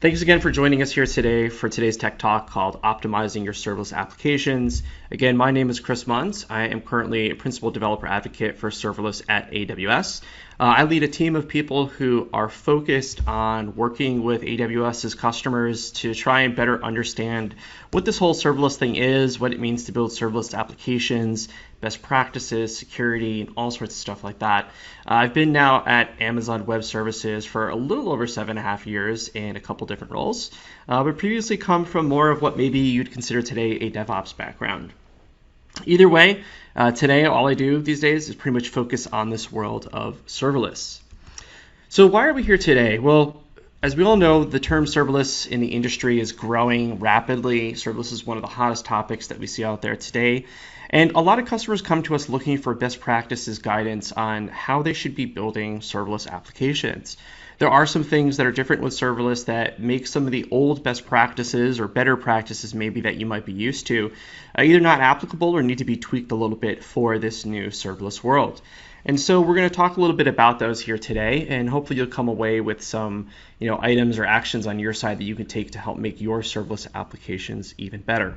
Thanks again for joining us here today for today's tech talk called Optimizing Your Serverless Applications. Again, my name is Chris Munz. I am currently a Principal Developer Advocate for Serverless at AWS. I lead a team of people who are focused on working with AWS's customers to try and better understand what this whole serverless thing is, what it means to build serverless applications, best practices, security, and all sorts of stuff like that. I've been now at Amazon Web Services for a little over 7.5 years in a couple different roles, but previously come from more of what maybe you'd consider today a DevOps background. Either way, today all I do these days is pretty much focus on this world of serverless. So why are we here today? Well, as we all know, the term serverless in the industry is growing rapidly. Serverless is one of the hottest topics that we see out there today. And a lot of customers come to us looking for best practices guidance on how they should be building serverless applications. There are some things that are different with serverless that make some of the old best practices or better practices maybe that you might be used to either not applicable or need to be tweaked a little bit for this new serverless world. And so we're going to talk a little bit about those here today, and hopefully you'll come away with some items or actions on your side that you can take to help make your serverless applications even better.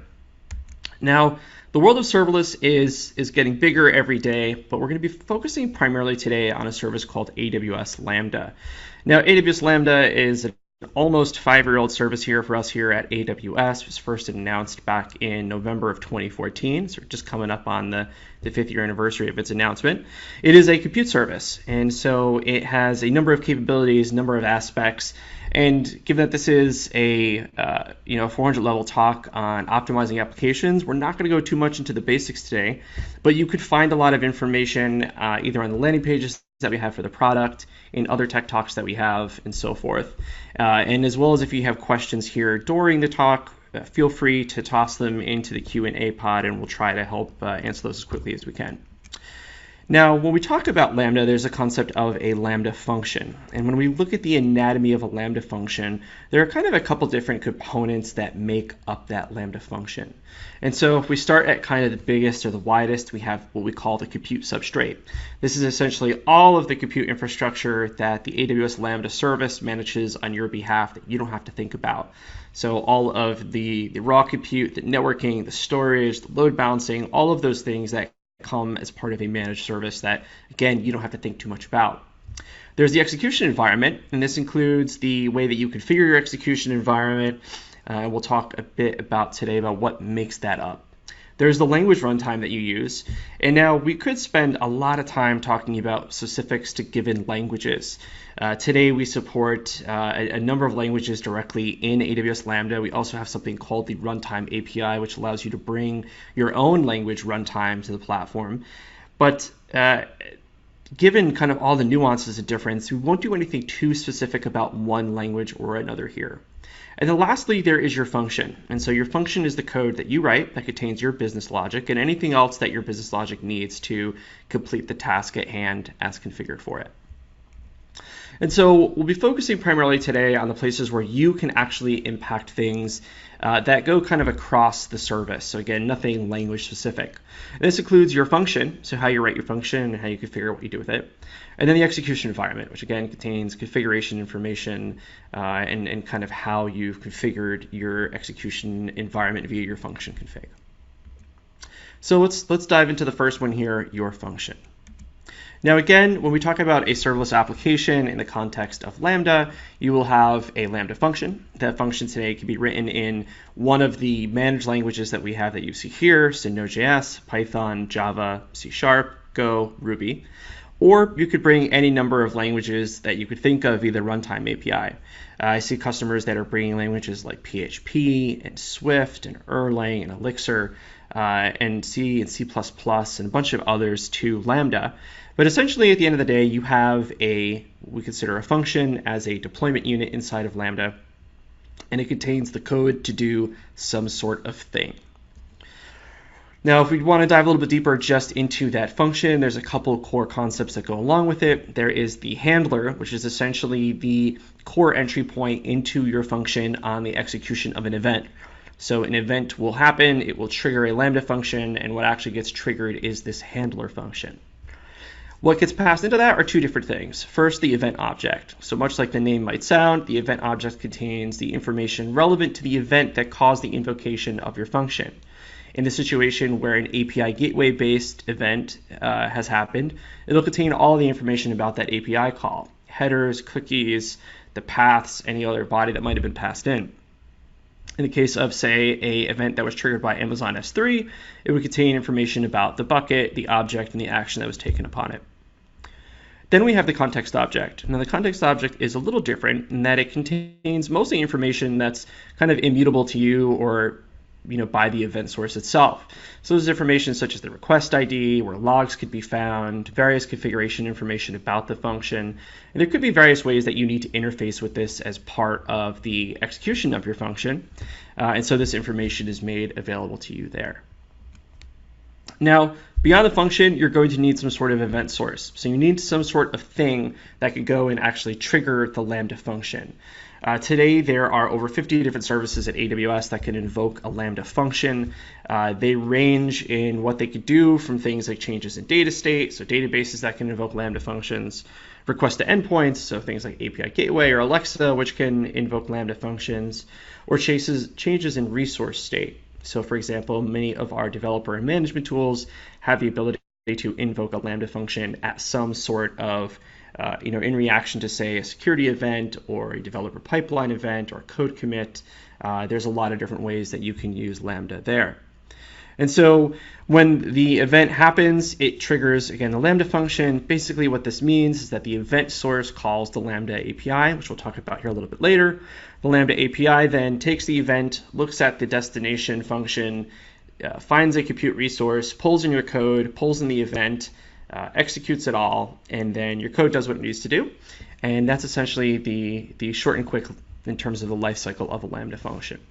Now, the world of serverless is getting bigger every day, but we're going to be focusing primarily today on a service called AWS Lambda. Now, AWS Lambda is an almost 5-year-old service here for us here at AWS. It was first announced back in November of 2014, so we're just coming up on the 5th year anniversary of its announcement. It is a compute service, and so it has a number of capabilities, a number of aspects. And given that this is a 400 level talk on optimizing applications, we're not going to go too much into the basics today, but you could find a lot of information either on the landing pages that we have for the product, in other tech talks that we have, and so forth. And as well as if you have questions here during the talk, feel free to toss them into the Q&A pod, and we'll try to help answer those as quickly as we can. Now, when we talk about Lambda, there's a concept of a Lambda function. And when we look at the anatomy of a Lambda function, there are kind of a couple different components that make up that Lambda function. And so if we start at kind of the biggest or the widest, we have what we call the compute substrate. This is essentially all of the compute infrastructure that the AWS Lambda service manages on your behalf that you don't have to think about. So all of the raw compute, the networking, the storage, the load balancing, all of those things that come as part of a managed service that, again, you don't have to think too much about. There's the execution environment, and this includes the way that you configure your execution environment. We'll talk a bit about today about what makes that up. There's the language runtime that you use, and now we could spend a lot of time talking about specifics to given languages. Today we support a number of languages directly in AWS Lambda. We also have something called the Runtime API, which allows you to bring your own language runtime to the platform. But given kind of all the nuances of difference, we won't do anything too specific about one language or another here. And then lastly, there is your function. And so your function is the code that you write that contains your business logic and anything else that your business logic needs to complete the task at hand as configured for it. And so we'll be focusing primarily today on the places where you can actually impact things that go kind of across the service. So again, nothing language specific. And this includes your function, so how you write your function and how you configure what you do with it. And then the execution environment, which again contains configuration information and kind of how you've configured your execution environment via your function config. So let's dive into the first one here, your function. Now again, when we talk about a serverless application in the context of Lambda, you will have a Lambda function. That function today can be written in one of the managed languages that we have that you see here, so Node.js, Python, Java, C#, Go, Ruby. Or you could bring any number of languages that you could think of via the Runtime API. I see customers that are bringing languages like PHP and Swift and Erlang and Elixir and C and C++ and a bunch of others to Lambda. But essentially, at the end of the day, you have we consider a function as a deployment unit inside of Lambda, and it contains the code to do some sort of thing. Now, if we want to dive a little bit deeper just into that function, there's a couple of core concepts that go along with it. There is the handler, which is essentially the core entry point into your function on the execution of an event. So an event will happen, it will trigger a Lambda function, and what actually gets triggered is this handler function. What gets passed into that are two different things. First, the event object. So much like the name might sound, the event object contains the information relevant to the event that caused the invocation of your function. In the situation where an API gateway-based event has happened, it'll contain all the information about that API call, headers, cookies, the paths, any other body that might have been passed in. In the case of, say, an event that was triggered by Amazon S3, it would contain information about the bucket, the object, and the action that was taken upon it. Then we have the context object. Now, the context object is a little different in that it contains mostly information that's kind of immutable to you or by the event source itself. So there's information such as the request ID, where logs could be found, various configuration information about the function, and there could be various ways that you need to interface with this as part of the execution of your function, and so this information is made available to you there. Now, beyond the function, you're going to need some sort of event source. So you need some sort of thing that could go and actually trigger the Lambda function. Today, there are over 50 different services at AWS that can invoke a Lambda function. They range in what they could do from things like changes in data state, so databases that can invoke Lambda functions, request to endpoints, so things like API Gateway or Alexa, which can invoke Lambda functions, or changes in resource state. So for example, many of our developer and management tools have the ability to invoke a Lambda function at some sort of in reaction to, say, a security event or a developer pipeline event or code commit. There's a lot of different ways that you can use Lambda there. And so when the event happens, it triggers, again, the Lambda function. Basically what this means is that the event source calls the Lambda API, which we'll talk about here a little bit later. The Lambda API then takes the event, looks at the destination function, finds a compute resource, pulls in your code, pulls in the event, executes it all, and then your code does what it needs to do. And that's essentially the short and quick in terms of the lifecycle of a Lambda function.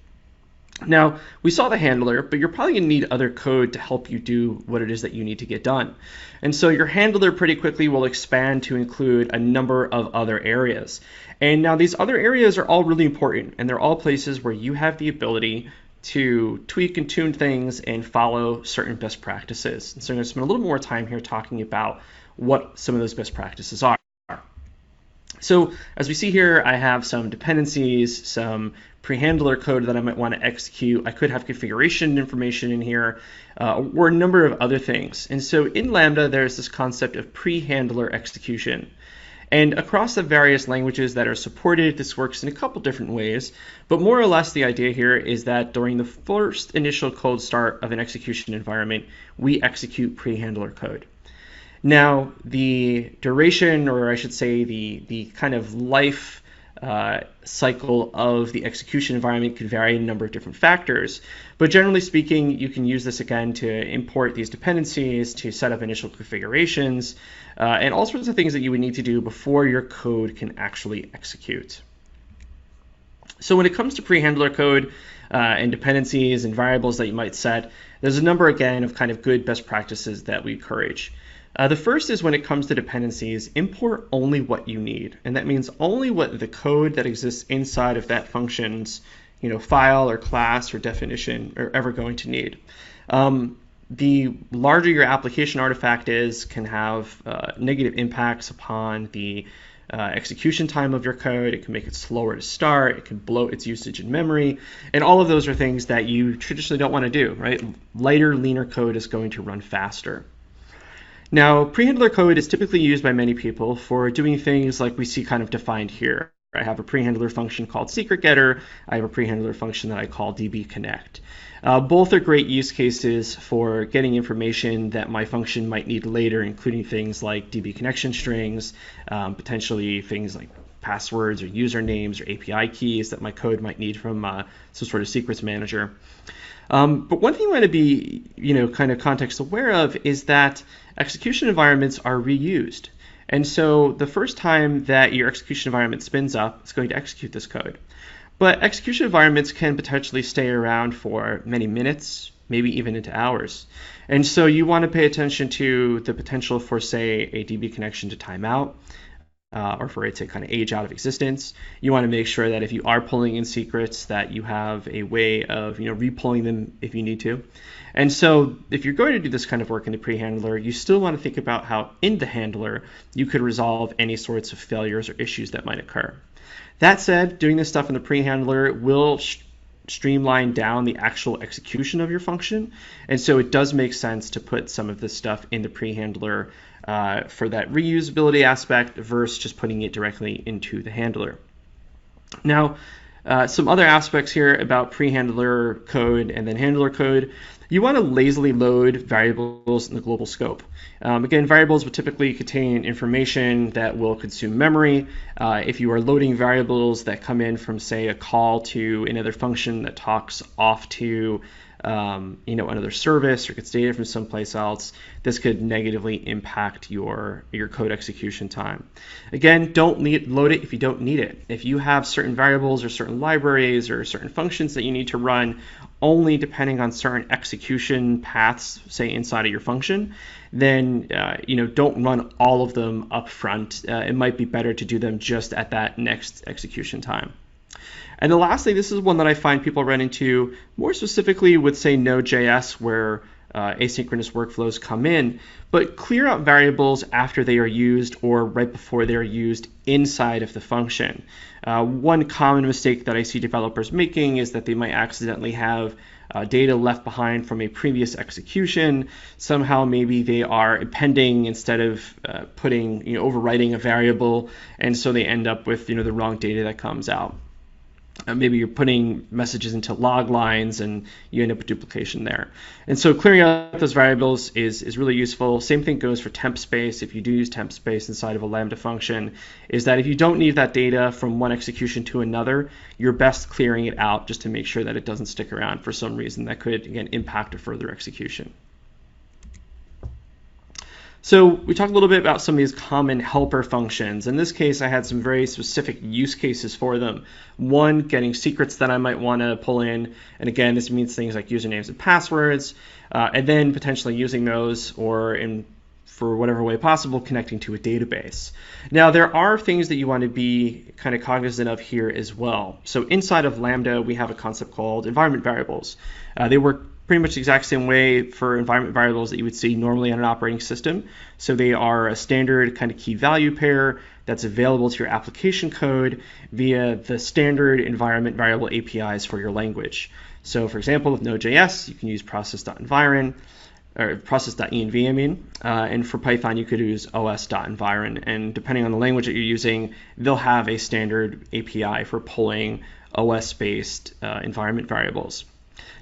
Now, we saw the handler, but you're probably going to need other code to help you do what it is that you need to get done. And so your handler pretty quickly will expand to include a number of other areas. And now these other areas are all really important, and they're all places where you have the ability to tweak and tune things and follow certain best practices. And so I'm going to spend a little more time here talking about what some of those best practices are. So as we see here, I have some dependencies, some pre-handler code that I might want to execute. I could have configuration information in here, or a number of other things. And so in Lambda, there's this concept of pre-handler execution. And across the various languages that are supported, this works in a couple different ways. But more or less, the idea here is that during the first initial cold start of an execution environment, we execute pre-handler code. Now, the duration, or I should say the kind of life cycle of the execution environment could vary in a number of different factors. But generally speaking, you can use this again to import these dependencies, to set up initial configurations, and all sorts of things that you would need to do before your code can actually execute. So when it comes to pre-handler code and dependencies and variables that you might set, there's a number, again, of kind of good best practices that we encourage. The first is when it comes to dependencies, import only what you need. And that means only what the code that exists inside of that function's file or class or definition are ever going to need. The larger your application artifact is can have negative impacts upon the execution time of your code. It can make it slower to start. It can bloat its usage in memory. And all of those are things that you traditionally don't want to do, right? Lighter, leaner code is going to run faster. Now, pre-handler code is typically used by many people for doing things like we see kind of defined here. I have a pre-handler function called secret getter. I have a pre-handler function that I call dbconnect. Both are great use cases for getting information that my function might need later, including things like db connection strings, potentially things like passwords or usernames or API keys that my code might need from some sort of secrets manager. But one thing you want to be, kind of context aware of is that execution environments are reused. And so the first time that your execution environment spins up, it's going to execute this code. But execution environments can potentially stay around for many minutes, maybe even into hours. And so you want to pay attention to the potential for, say, a DB connection to time out. or for it to kind of age out of existence. You want to make sure that if you are pulling in secrets, that you have a way of re-pulling them if you need to. And so if you're going to do this kind of work in the pre-handler, you still want to think about how in the handler you could resolve any sorts of failures or issues that might occur. That said, doing this stuff in the pre-handler will streamline down the actual execution of your function. And so it does make sense to put some of this stuff in the pre-handler for that reusability aspect versus just putting it directly into the handler. Now, some other aspects here about pre-handler code and then handler code. You want to lazily load variables in the global scope. Again, variables will typically contain information that will consume memory. If you are loading variables that come in from, say, a call to another function that talks off to another service or gets data from someplace else, this could negatively impact your code execution time. Again, don't load it if you don't need it. If you have certain variables or certain libraries or certain functions that you need to run only depending on certain execution paths, say inside of your function, then don't run all of them up front. It might be better to do them just at that next execution time. And the last thing, this is one that I find people run into more specifically with, say, Node.js, where asynchronous workflows come in, but clear out variables after they are used or right before they are used inside of the function. One common mistake that I see developers making is that they might accidentally have data left behind from a previous execution. Somehow maybe they are appending instead of overwriting a variable, and so they end up with the wrong data that comes out. Maybe you're putting messages into log lines and you end up with duplication there. And so clearing out those variables is really useful. Same thing goes for temp space. If you do use temp space inside of a Lambda function, is that if you don't need that data from one execution to another, you're best clearing it out just to make sure that it doesn't stick around for some reason that could, again, impact a further execution. So we talked a little bit about some of these common helper functions. In this case, I had some very specific use cases for them. One, getting secrets that I might want to pull in. And again, this means things like usernames and passwords, and then potentially using those or for whatever way possible, connecting to a database. Now, there are things that you want to be kind of cognizant of here as well. So inside of Lambda, we have a concept called environment variables. They work pretty much the exact same way for environment variables that you would see normally on an operating system. So they are a standard kind of key value pair that's available to your application code via the standard environment variable APIs for your language. So for example, with Node.js, you can use process.environ, or process.env, and for Python, you could use os.environ. And depending on the language that you're using, they'll have a standard API for pulling OS-based environment variables.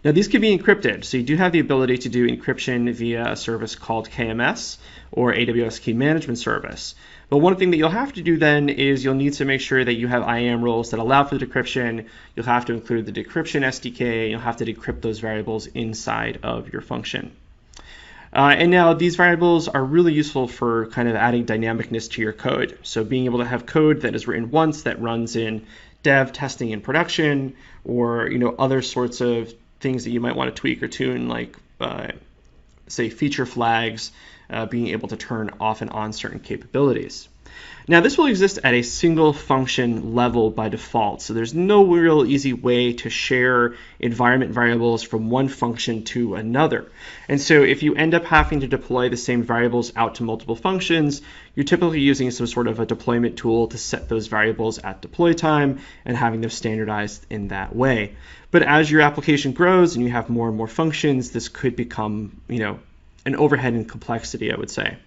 Now, these can be encrypted, so you do have the ability to do encryption via a service called KMS or AWS Key Management Service. But one thing that you'll have to do then is you'll need to make sure that you have IAM rules that allow for the decryption. You'll have to include the decryption SDK, and you'll have to decrypt those variables inside of your function. And now these variables are really useful for kind of adding dynamicness to your code. So being able to have code that is written once that runs in dev, testing, and production, or other sorts of things that you might want to tweak or tune, like say feature flags, being able to turn off and on certain capabilities. Now, this will exist at a single function level by default, so there's no real easy way to share environment variables from one function to another. And so if you end up having to deploy the same variables out to multiple functions, you're typically using some sort of a deployment tool to set those variables at deploy time and having them standardized in that way. But as your application grows and you have more and more functions, this could become, an overhead in complexity, I would say.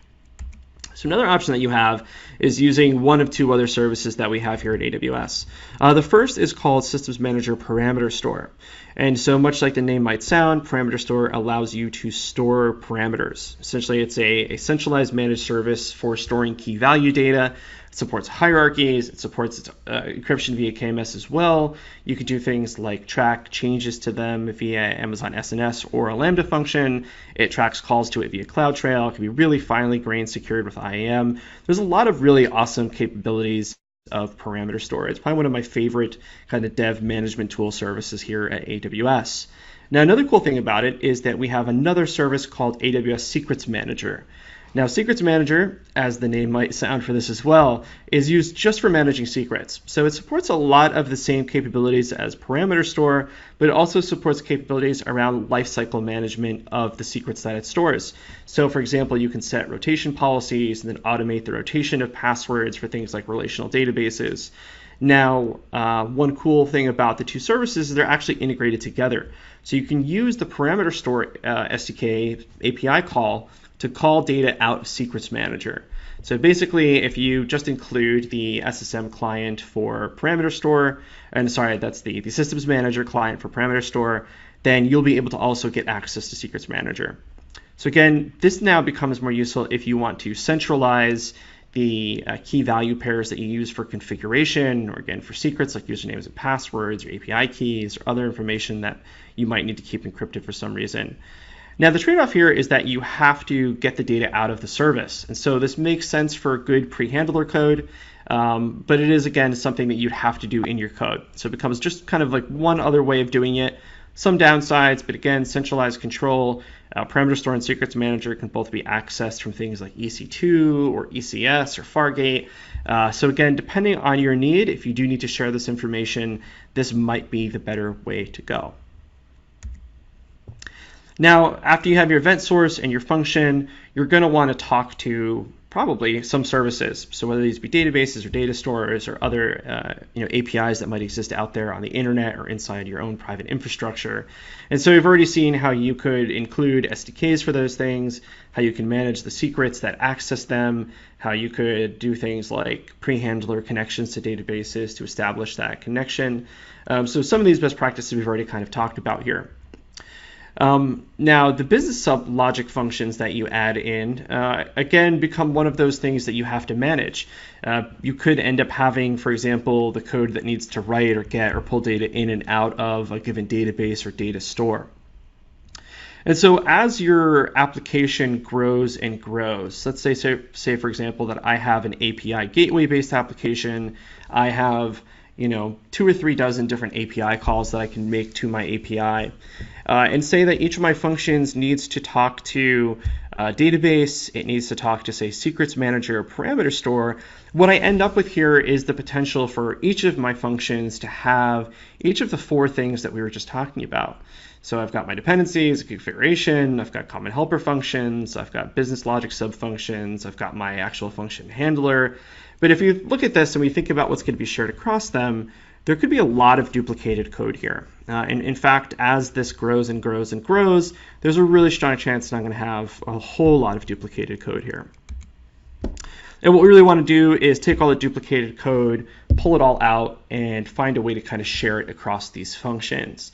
So another option that you have is using one of two other services that we have here at AWS. The first is called Systems Manager Parameter Store. And so much like the name might sound, Parameter Store allows you to store parameters. Essentially, it's a centralized managed service for storing key value data. It supports hierarchies. It supports encryption via KMS as well. You can do things like track changes to them via Amazon SNS or a Lambda function. It tracks calls to it via CloudTrail. It can be really finely grained secured with IAM. There's a lot of really awesome capabilities of parameter store. It's probably one of my favorite kind of dev management tool services here at AWS. Now, another cool thing about it is that we have another service called AWS Secrets Manager. Now, Secrets Manager, as the name might sound for this as well, is used just for managing secrets. So it supports a lot of the same capabilities as Parameter Store, but it also supports capabilities around lifecycle management of the secrets that it stores. So for example, you can set rotation policies and then automate the rotation of passwords for things like relational databases. Now, one cool thing about the two services is they're actually integrated together. So you can use the Parameter Store SDK API call to call data out of Secrets Manager. So basically, if you just include the SSM client for Parameter Store, and sorry, that's the Systems Manager client for Parameter Store, then you'll be able to also get access to Secrets Manager. So again, this now becomes more useful if you want to centralize the key value pairs that you use for configuration, or again for secrets like usernames and passwords, or API keys, or other information that you might need to keep encrypted for some reason. Now, the trade-off here is that you have to get the data out of the service. And so this makes sense for good pre-handler code, but it is, again, something that you'd have to do in your code. So it becomes just kind of like one other way of doing it. Some downsides, but again, centralized control. Parameter Store and Secrets Manager can both be accessed from things like EC2 or ECS or Fargate. So again, depending on your need, if you do need to share this information, this might be the better way to go. Now, after you have your event source and your function, you're going to want to talk to probably some services. So whether these be databases or data stores or other APIs that might exist out there on the internet or inside your own private infrastructure. And so we've already seen how you could include SDKs for those things, how you can manage the secrets that access them, how you could do things like pre-handler connections to databases to establish that connection. So some of these best practices we've already kind of talked about here. Now, the business sub logic functions that you add in, again, become one of those things that you have to manage. You could end up having, for example, the code that needs to write or get or pull data in and out of a given database or data store. And so as your application grows and grows, let's say for example, that I have an API gateway-based application. I have 2 or 3 dozen different API calls that I can make to my API. And say that each of my functions needs to talk to a database, it needs to talk to, say, Secrets Manager or Parameter Store. What I end up with here is the potential for each of my functions to have each of the 4 things that we were just talking about. So I've got my dependencies, configuration, I've got common helper functions, I've got business logic sub-functions, I've got my actual function handler. But if you look at this and we think about what's going to be shared across them, there could be a lot of duplicated code here. And in fact, as this grows and grows and grows, there's a really strong chance that I'm going to have a whole lot of duplicated code here. And what we really want to do is take all the duplicated code, pull it all out, and find a way to kind of share it across these functions.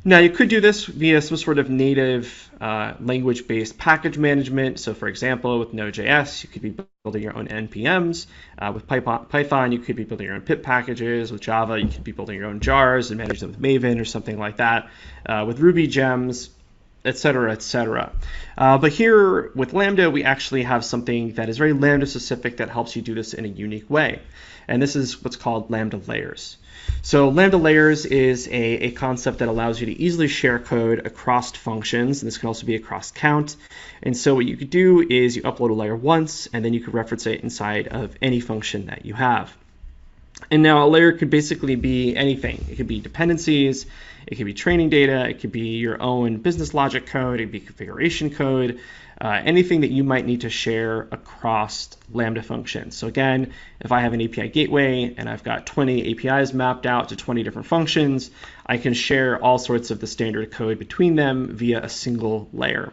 Now, you could do this via some sort of native language-based package management. So for example, with Node.js, you could be building your own NPMs. With Python, you could be building your own pip packages. With Java, you could be building your own jars and manage them with Maven or something like that. With Ruby gems, et cetera, et cetera. But here with Lambda, we actually have something that is very Lambda specific that helps you do this in a unique way. And this is what's called Lambda layers. So Lambda layers is a concept that allows you to easily share code across functions, and this can also be across count. And so what you could do is you upload a layer once, and then you could reference it inside of any function that you have. And now a layer could basically be anything. It could be dependencies, it could be training data, it could be your own business logic code, it could be configuration code, anything that you might need to share across Lambda functions. So again, if I have an API gateway and I've got 20 APIs mapped out to 20 different functions, I can share all sorts of the standard code between them via a single layer.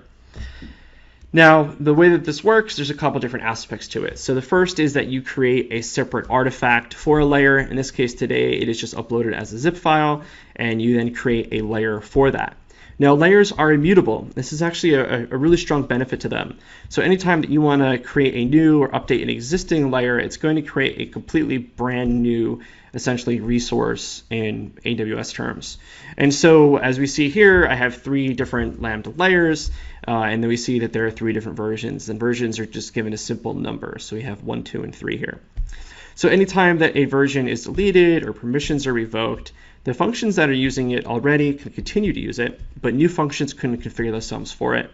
Now, the way that this works, there's a couple different aspects to it. So the first is that you create a separate artifact for a layer. In this case today, it is just uploaded as a zip file, and you then create a layer for that. Now, layers are immutable. This is actually a really strong benefit to them. So anytime that you want to create a new or update an existing layer, it's going to create a completely brand new, essentially, resource in AWS terms. And so as we see here, I have 3 different Lambda layers, and then we see that there are 3 different versions, and versions are just given a simple number. So we have 1, 2, and 3 here. So anytime that a version is deleted or permissions are revoked, The functions that are using it already can continue to use it, but new functions couldn't configure themselves for it.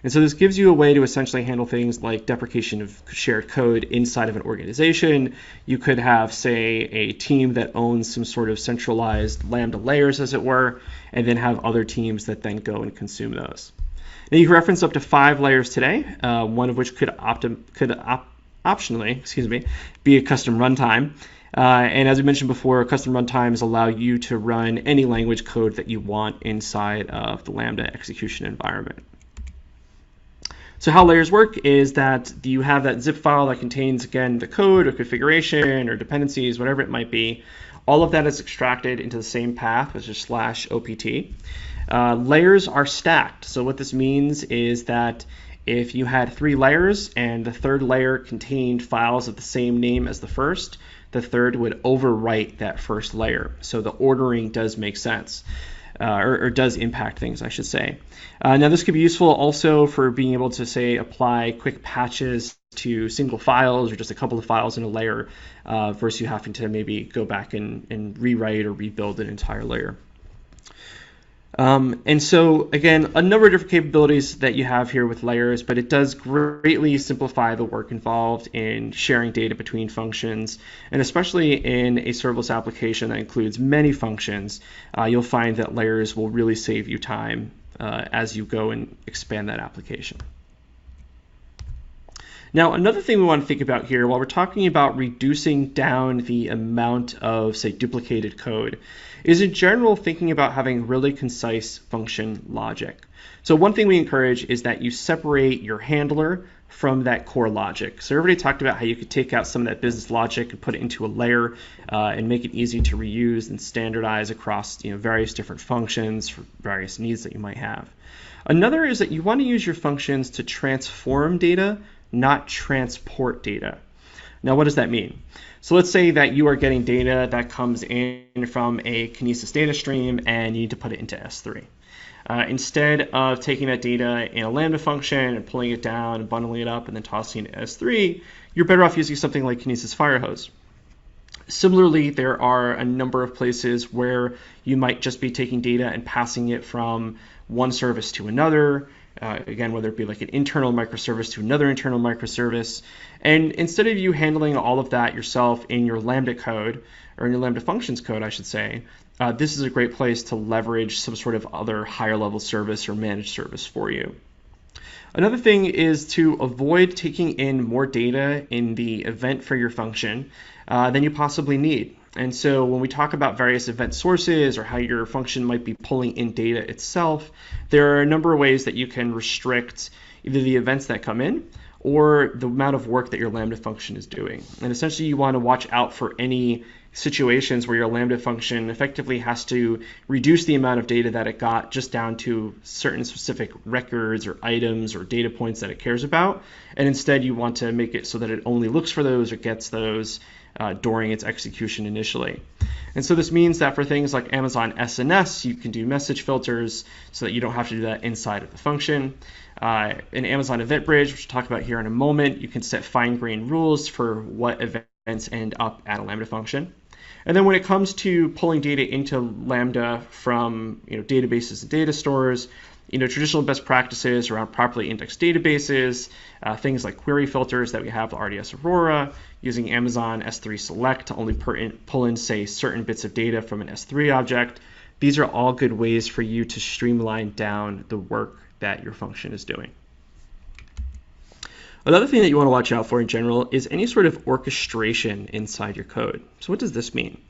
And so this gives you a way to essentially handle things like deprecation of shared code inside of an organization. You could have, say, a team that owns some sort of centralized Lambda layers, as it were, and then have other teams that then go and consume those. Now you can reference up to 5 layers today, one of which could optionally, be a custom runtime. And as we mentioned before, custom runtimes allow you to run any language code that you want inside of the Lambda execution environment. So how layers work is that you have that zip file that contains, again, the code or configuration or dependencies, whatever it might be. All of that is extracted into the same path, which is /opt. Layers are stacked. So what this means is that if you had 3 layers and the third layer contained files of the same name as the first, the third would overwrite that first layer. So the ordering does make sense, or does impact things, I should say. Now this could be useful also for being able to, say, apply quick patches to single files or just a couple of files in a layer versus you having to maybe go back and rewrite or rebuild an entire layer. And so, again, a number of different capabilities that you have here with layers, but it does greatly simplify the work involved in sharing data between functions, and especially in a serverless application that includes many functions, you'll find that layers will really save you time as you go and expand that application. Now, another thing we want to think about here, while we're talking about reducing down the amount of, say, duplicated code, is in general thinking about having really concise function logic. So one thing we encourage is that you separate your handler from that core logic. So everybody talked about how you could take out some of that business logic and put it into a layer and make it easy to reuse and standardize across various different functions for various needs that you might have. Another is that you want to use your functions to transform data, not transport data. Now, what does that mean? So let's say that you are getting data that comes in from a Kinesis data stream and you need to put it into S3. Instead of taking that data in a Lambda function and pulling it down and bundling it up and then tossing it to S3, you're better off using something like Kinesis Firehose. Similarly, there are a number of places where you might just be taking data and passing it from one service to another, again, whether it be like an internal microservice to another internal microservice. And instead of you handling all of that yourself in your Lambda code, or in your Lambda functions code, I should say, this is a great place to leverage some sort of other higher level service or managed service for you. Another thing is to avoid taking in more data in the event for your function than you possibly need. And so when we talk about various event sources or how your function might be pulling in data itself, there are a number of ways that you can restrict either the events that come in or the amount of work that your Lambda function is doing. And essentially you want to watch out for any situations where your Lambda function effectively has to reduce the amount of data that it got just down to certain specific records or items or data points that it cares about. And instead you want to make it so that it only looks for those or gets those during its execution initially. And so this means that for things like Amazon SNS, you can do message filters so that you don't have to do that inside of the function. In Amazon EventBridge, which we'll talk about here in a moment, you can set fine-grained rules for what events end up at a Lambda function. And then when it comes to pulling data into Lambda from databases and data stores, traditional best practices around properly indexed databases, things like query filters that we have with RDS Aurora, using Amazon S3 Select to only pull in, say, certain bits of data from an S3 object. These are all good ways for you to streamline down the work that your function is doing. Another thing that you want to watch out for in general is any sort of orchestration inside your code. So what does this mean?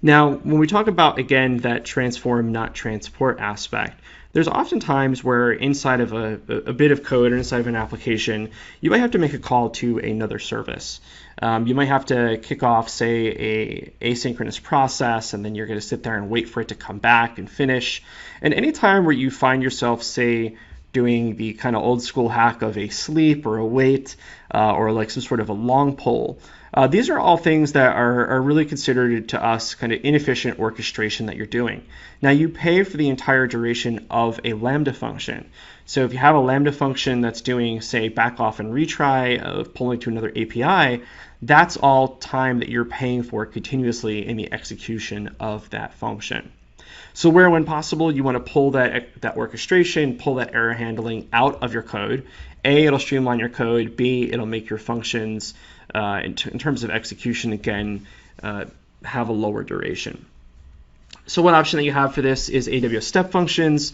Now, when we talk about, again, that transform, not transport aspect, there's often times where inside of a bit of code or inside of an application, you might have to make a call to another service. You might have to kick off, say, a asynchronous process, and then you're going to sit there and wait for it to come back and finish. And any time where you find yourself, say, doing the kind of old school hack of a sleep or a wait or like some sort of a long pull. These are all things that are really considered to us kind of inefficient orchestration that you're doing. Now you pay for the entire duration of a Lambda function. So if you have a Lambda function that's doing, say, back off and retry of pulling to another API, that's all time that you're paying for continuously in the execution of that function. So where, when possible, you want to pull that orchestration, pull that error handling out of your code. A, it'll streamline your code. B, it'll make your functions, in terms of execution, again, have a lower duration. So one option that you have for this is AWS Step Functions.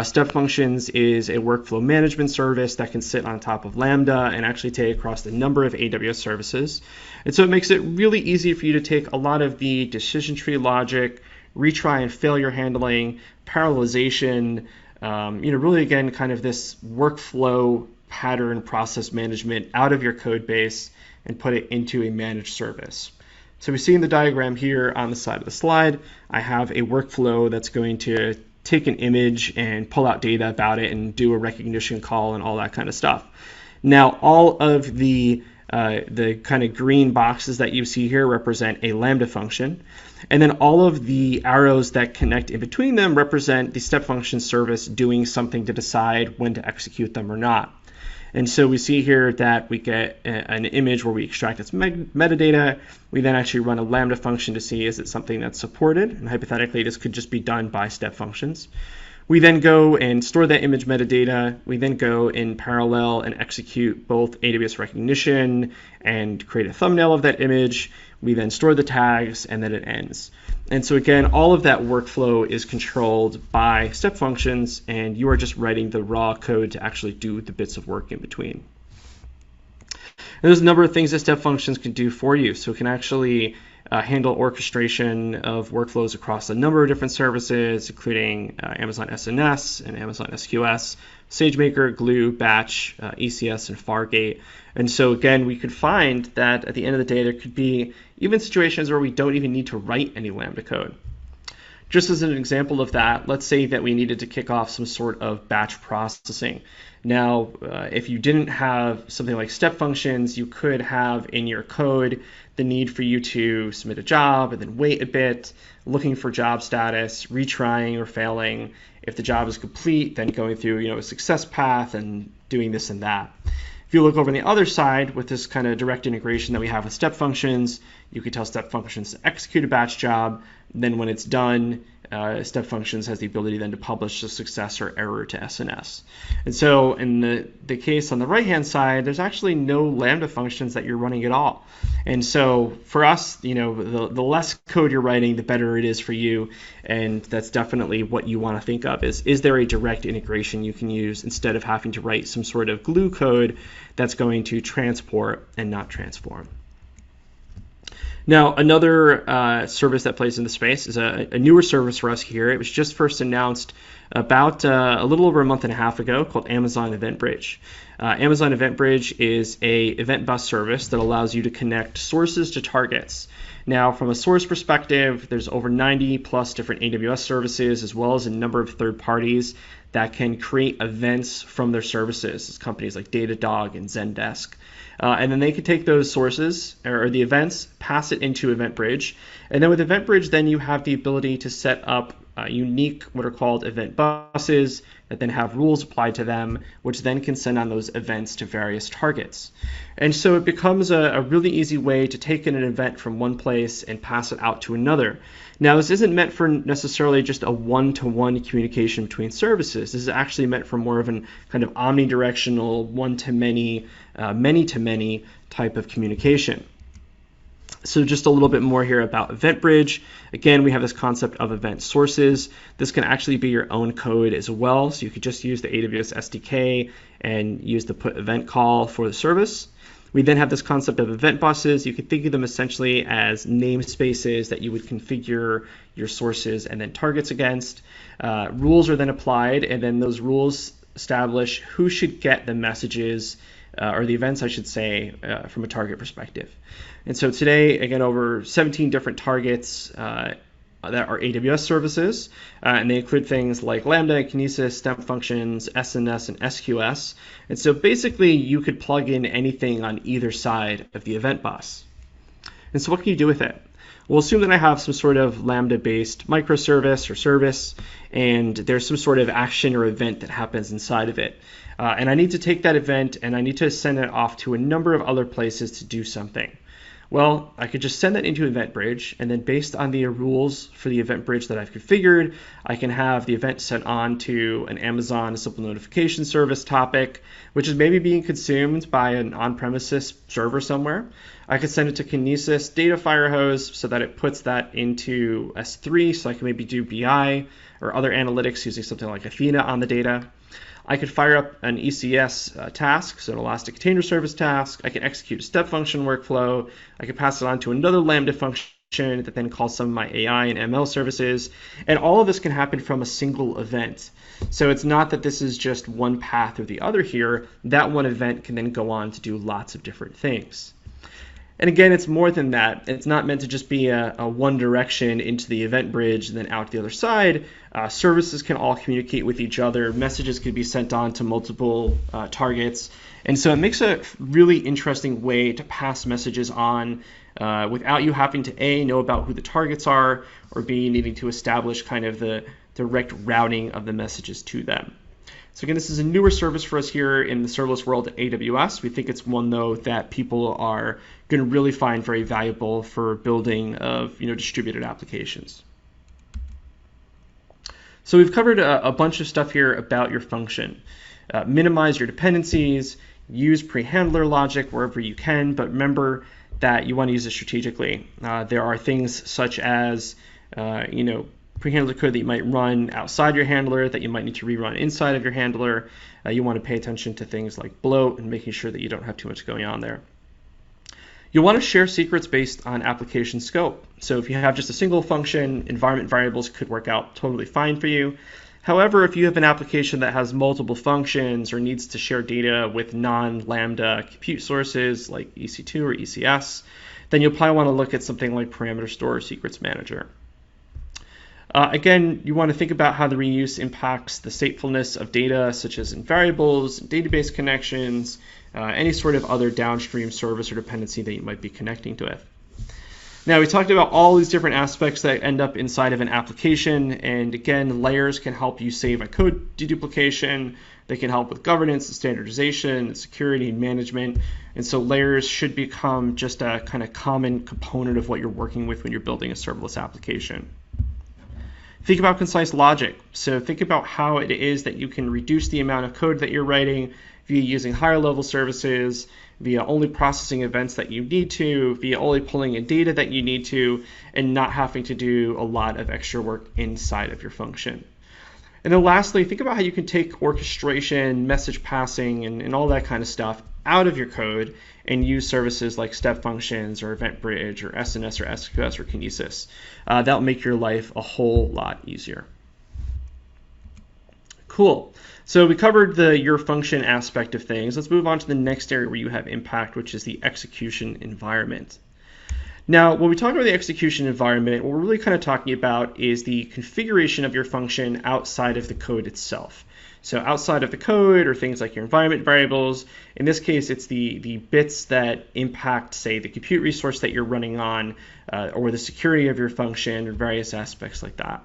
Step Functions is a workflow management service that can sit on top of Lambda and actually take across a number of AWS services. And so it makes it really easy for you to take a lot of the decision tree logic, retry and failure handling, parallelization, really again kind of this workflow pattern process management out of your code base and put it into a managed service. So we see in the diagram here on the side of the slide, I have a workflow that's going to take an image and pull out data about it and do a recognition call and all that kind of stuff. Now, all of the kind of green boxes that you see here represent a Lambda function. And then all of the arrows that connect in between them represent the step function service doing something to decide when to execute them or not. And so we see here that we get an image where we extract its metadata. We then actually run a Lambda function to see is it something that's supported. And hypothetically, this could just be done by step functions. We then go and store that image metadata. We then go in parallel and execute both AWS recognition and create a thumbnail of that image. We then store the tags, and then it ends. And so again, all of that workflow is controlled by step functions, and you are just writing the raw code to actually do the bits of work in between. And there's a number of things that step functions can do for you. So it can actually handle orchestration of workflows across a number of different services, including Amazon SNS and Amazon SQS, SageMaker, Glue, Batch, ECS, and Fargate. And so again, we could find that at the end of the day, there could be even situations where we don't even need to write any Lambda code. Just as an example of that, let's say that we needed to kick off some sort of batch processing. Now, if you didn't have something like step functions, you could have in your code the need for you to submit a job and then wait a bit, looking for job status, retrying or failing. If the job is complete, then going through a success path and doing this and that. If you look over on the other side with this kind of direct integration that we have with step functions, you could tell step functions to execute a batch job. Then when it's done, step functions has the ability then to publish the success or error to SNS. And so in the case on the right-hand side, there's actually no Lambda functions that you're running at all. And so for us, the less code you're writing, the better it is for you. And that's definitely what you want to think of is there a direct integration you can use instead of having to write some sort of glue code that's going to transport and not transform. Now, another service that plays in the space is a newer service for us here. It was just first announced about a little over a month and a half ago, called Amazon EventBridge. Amazon EventBridge is a event bus service that allows you to connect sources to targets. Now, from a source perspective, there's over 90 plus different AWS services, as well as a number of third parties that can create events from their services. It's companies like Datadog and Zendesk. And then they can take those sources or the events, pass it into EventBridge. And then with EventBridge, then you have the ability to set up unique, what are called event buses that then have rules applied to them, which then can send on those events to various targets. And so it becomes a really easy way to take in an event from one place and pass it out to another. Now, this isn't meant for necessarily just a one-to-one communication between services. This is actually meant for more of an kind of omnidirectional, one-to-many, many-to-many type of communication. So just a little bit more here about EventBridge. Again, we have this concept of event sources. This can actually be your own code as well. So you could just use the AWS SDK and use the put event call for the service. We then have this concept of event buses. You could think of them essentially as namespaces that you would configure your sources and then targets against. Rules are then applied, and then those rules establish who should get the messages or the events, I should say, from a target perspective. And so today, again, over 17 different targets that are AWS services, and they include things like Lambda, Kinesis, Step Functions, SNS, and SQS. And so basically, you could plug in anything on either side of the event bus. And so what can you do with it? We'll assume that I have some sort of Lambda-based microservice or service, and there's some sort of action or event that happens inside of it. And I need to take that event and I need to send it off to a number of other places to do something. Well, I could just send that into EventBridge, and then based on the rules for the EventBridge that I've configured, I can have the event sent on to an Amazon simple notification service topic, which is maybe being consumed by an on-premises server somewhere. I could send it to Kinesis data firehose so that it puts that into S3, so I can maybe do BI or other analytics using something like Athena on the data. I could fire up an ECS task, so an Elastic Container Service task. I can execute a step function workflow. I could pass it on to another Lambda function that then calls some of my AI and ML services. And all of this can happen from a single event. So it's not that this is just one path or the other here. That one event can then go on to do lots of different things. And again, it's more than that. It's not meant to just be a one direction into the EventBridge and then out the other side. Services can all communicate with each other. Messages can be sent on to multiple targets. And so it makes a really interesting way to pass messages on without you having to A, know about who the targets are, or B, needing to establish kind of the direct routing of the messages to them. So again, this is a newer service for us here in the serverless world at AWS. We think it's one, though, that people are going to really find very valuable for building of distributed applications. So we've covered a bunch of stuff here about your function. Minimize your dependencies, use pre-handler logic wherever you can, but remember that you want to use it strategically. There are things such as pre-handler code that you might run outside your handler that you might need to rerun inside of your handler. You want to pay attention to things like bloat and making sure that you don't have too much going on there. You'll want to share secrets based on application scope. So if you have just a single function, environment variables could work out totally fine for you. However, if you have an application that has multiple functions or needs to share data with non-Lambda compute sources like EC2 or ECS, then you'll probably want to look at something like parameter store or secrets manager. Again, you want to think about how the reuse impacts the statefulness of data, such as in variables, database connections, any sort of other downstream service or dependency that you might be connecting to it. Now, we talked about all these different aspects that end up inside of an application, and again, layers can help you save on code deduplication. They can help with governance and standardization, security and management, and so layers should become just a kind of common component of what you're working with when you're building a serverless application. Think about concise logic. So think about how it is that you can reduce the amount of code that you're writing via using higher level services, via only processing events that you need to, via only pulling in data that you need to, and not having to do a lot of extra work inside of your function. And then lastly, think about how you can take orchestration, message passing, and all that kind of stuff out of your code and use services like Step Functions or EventBridge or SNS or SQS or Kinesis. That'll make your life a whole lot easier. Cool. So we covered the your function aspect of things. Let's move on to the next area where you have impact, which is the execution environment. Now, when we talk about the execution environment, what we're really kind of talking about is the configuration of your function outside of the code itself. So outside of the code or things like your environment variables, in this case, it's the bits that impact, say, the compute resource that you're running on or the security of your function or various aspects like that.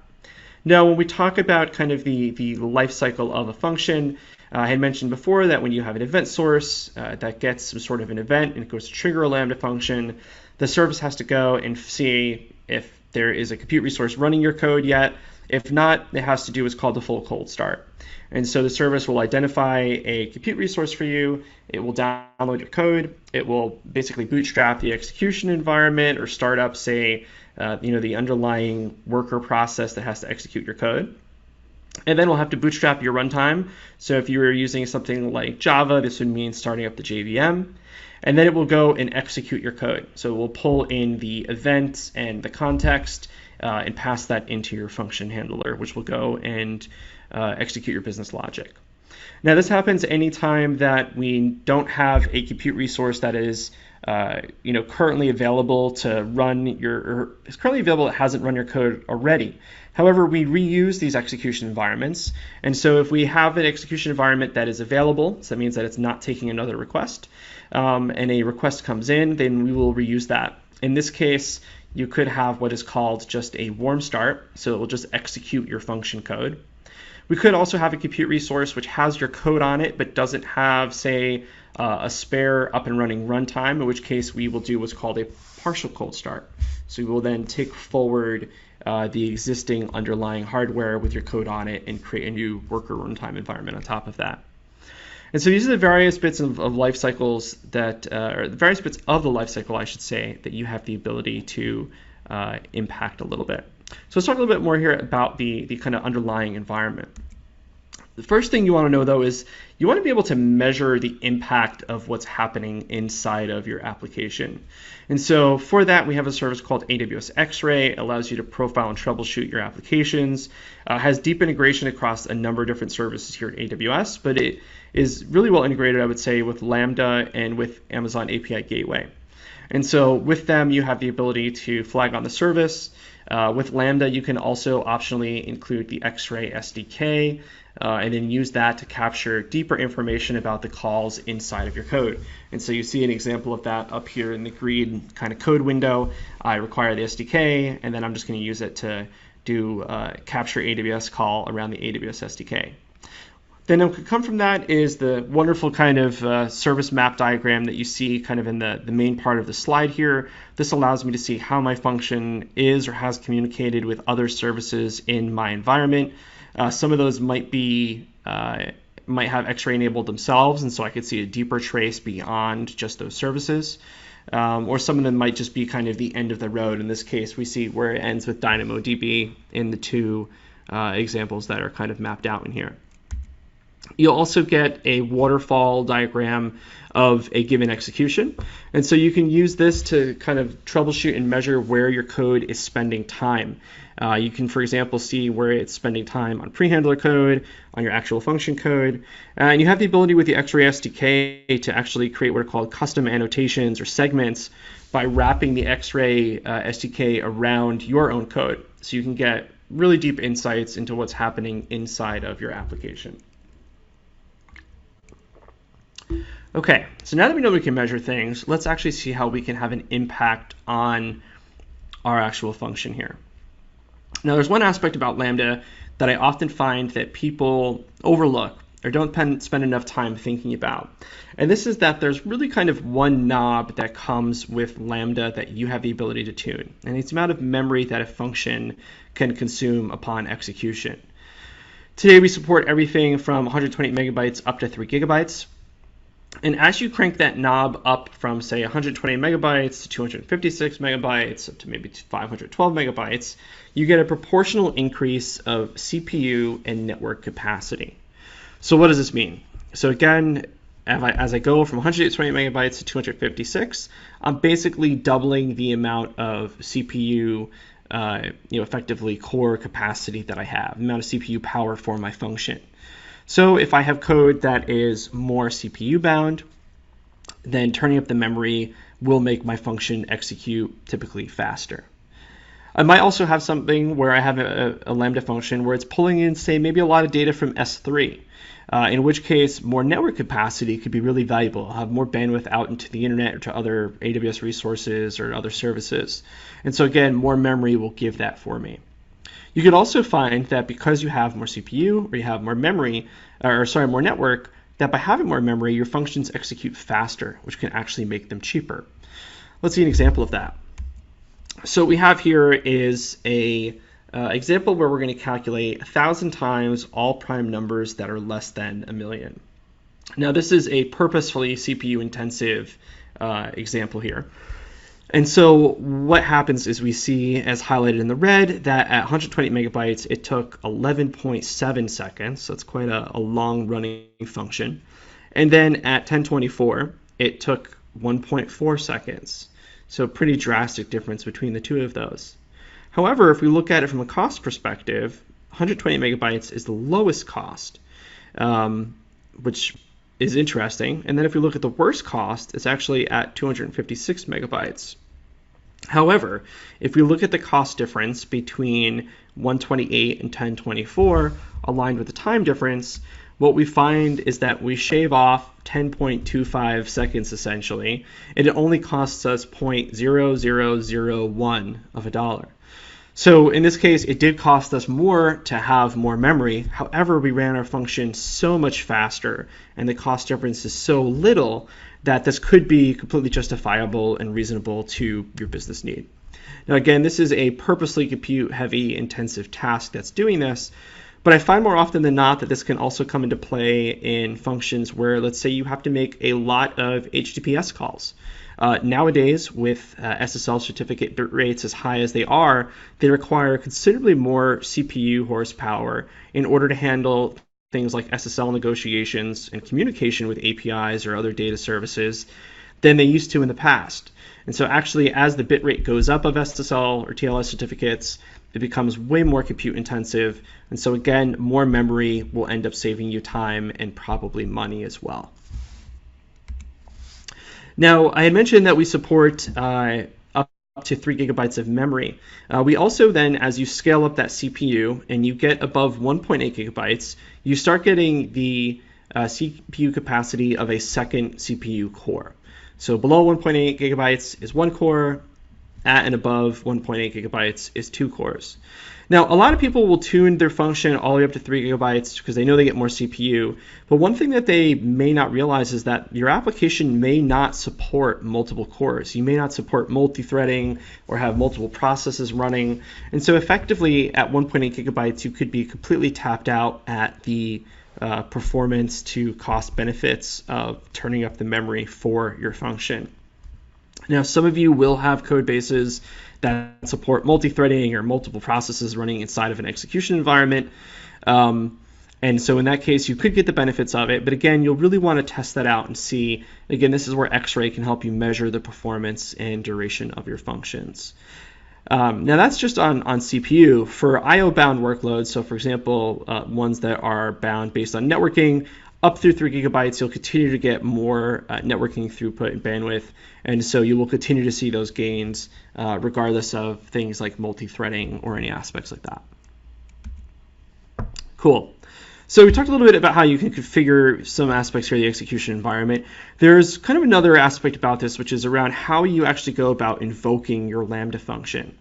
Now, when we talk about kind of the life cycle of a function, I had mentioned before that when you have an event source that gets some sort of an event and it goes to trigger a Lambda function, the service has to go and see if there is a compute resource running your code yet. If not, it has to do what's called a full cold start. And so the service will identify a compute resource for you. It will download your code. It will basically bootstrap the execution environment or start up, say, the underlying worker process that has to execute your code. And then we'll have to bootstrap your runtime. So if you were using something like Java, this would mean starting up the JVM. And then it will go and execute your code. So we'll pull in the event and the context and pass that into your function handler, which will go and execute your business logic. Now, this happens anytime that we don't have a compute resource that is currently available to run or is currently available that hasn't run your code already. However, we reuse these execution environments. And so if we have an execution environment that is available, so that means that it's not taking another request, and a request comes in, then we will reuse that. In this case, you could have what is called just a warm start, so it will just execute your function code. We could also have a compute resource which has your code on it but doesn't have, say, a spare up and running runtime, in which case we will do what's called a partial cold start. So we will then take forward the existing underlying hardware with your code on it and create a new worker runtime environment on top of that. And so these are the various bits of life cycles that, or the various bits of the life cycle, I should say, that you have the ability to impact a little bit. So let's talk a little bit more here about the kind of underlying environment. The first thing you want to know, though, is you want to be able to measure the impact of what's happening inside of your application. And so for that, we have a service called AWS X-Ray. It allows you to profile and troubleshoot your applications. Has deep integration across a number of different services here at AWS, but it is really well integrated, I would say, with Lambda and with Amazon API Gateway. And so with them, you have the ability to flag on the service. With Lambda, you can also optionally include the X-Ray SDK, and then use that to capture deeper information about the calls inside of your code. And so you see an example of that up here in the green kind of code window. I require the SDK, and then I'm just going to use it to do capture AWS call around the AWS SDK. Then what could come from that is the wonderful kind of service map diagram that you see kind of in the main part of the slide here. This allows me to see how my function is or has communicated with other services in my environment. Some of those might have X-Ray enabled themselves, and so I could see a deeper trace beyond just those services. Or some of them might just be kind of the end of the road. In this case, we see where it ends with DynamoDB in the two examples that are kind of mapped out in here. You'll also get a waterfall diagram of a given execution. And so you can use this to kind of troubleshoot and measure where your code is spending time. You can, for example, see where it's spending time on pre-handler code, on your actual function code. And you have the ability with the X-Ray SDK to actually create what are called custom annotations or segments by wrapping the X-Ray SDK around your own code. So you can get really deep insights into what's happening inside of your application. Okay, so now that we know we can measure things, let's actually see how we can have an impact on our actual function here. Now, there's one aspect about Lambda that I often find that people overlook or don't spend enough time thinking about. And this is that there's really kind of one knob that comes with Lambda that you have the ability to tune, and it's the amount of memory that a function can consume upon execution. Today, we support everything from 128 megabytes up to 3 gigabytes. And as you crank that knob up from, say, 120 megabytes to 256 megabytes up to maybe 512 megabytes, you get a proportional increase of CPU and network capacity. So what does this mean? So again, as I go from 120 megabytes to 256, I'm basically doubling the amount of CPU, effectively core capacity that I have, the amount of CPU power for my function. So if I have code that is more CPU bound, then turning up the memory will make my function execute typically faster. I might also have something where I have a Lambda function where it's pulling in, say, maybe a lot of data from S3, in which case more network capacity could be really valuable. I'll have more bandwidth out into the internet or to other AWS resources or other services. And so again, more memory will give that for me. You could also find that because you have more CPU or you have more memory, more network, that by having more memory, your functions execute faster, which can actually make them cheaper. Let's see an example of that. So what we have here is a example where we're going to calculate 1,000 times all prime numbers that are less than 1,000,000. Now this is a purposefully CPU intensive example here. And so what happens is we see, as highlighted in the red, that at 120 megabytes, it took 11.7 seconds. So it's quite a long running function. And then at 1024, it took 1.4 seconds. So a pretty drastic difference between the two of those. However, if we look at it from a cost perspective, 120 megabytes is the lowest cost, which is interesting. And then if we look at the worst cost, it's actually at 256 megabytes. However, if we look at the cost difference between 128 and 1024 aligned with the time difference, what we find is that we shave off 10.25 seconds essentially, and it only costs us 0.0001 of a dollar. So in this case, it did cost us more to have more memory. However, we ran our function so much faster, and the cost difference is so little that this could be completely justifiable and reasonable to your business need. Now again, this is a purposely compute heavy intensive task that's doing this, but I find more often than not that this can also come into play in functions where, let's say, you have to make a lot of HTTPS calls. Nowadays, with SSL certificate bit rates as high as they are, they require considerably more CPU horsepower in order to handle things like SSL negotiations and communication with APIs or other data services than they used to in the past. And so actually, as the bit rate goes up of SSL or TLS certificates, it becomes way more compute intensive. And so again, more memory will end up saving you time and probably money as well. Now, I had mentioned that we support up to 3 gigabytes of memory. We also then, as you scale up that CPU and you get above 1.8 gigabytes, you start getting the CPU capacity of a second CPU core. So below 1.8 gigabytes is one core, at and above 1.8 gigabytes is 2 cores. Now, a lot of people will tune their function all the way up to 3 gigabytes because they know they get more CPU. But one thing that they may not realize is that your application may not support multiple cores. You may not support multi-threading or have multiple processes running. And so effectively, at 1.8 gigabytes, you could be completely tapped out at the performance to cost benefits of turning up the memory for your function. Now, some of you will have code bases that support multi-threading or multiple processes running inside of an execution environment. And so in that case, you could get the benefits of it. But again, you'll really want to test that out and see. Again, this is where X-Ray can help you measure the performance and duration of your functions. Now, that's just on CPU. For IO-bound workloads, so for example, ones that are bound based on networking, up through 3 gigabytes, you'll continue to get more networking throughput and bandwidth. And so you will continue to see those gains regardless of things like multi-threading or any aspects like that. Cool. So we talked a little bit about how you can configure some aspects here of the execution environment. There's kind of another aspect about this, which is around how you actually go about invoking your Lambda function.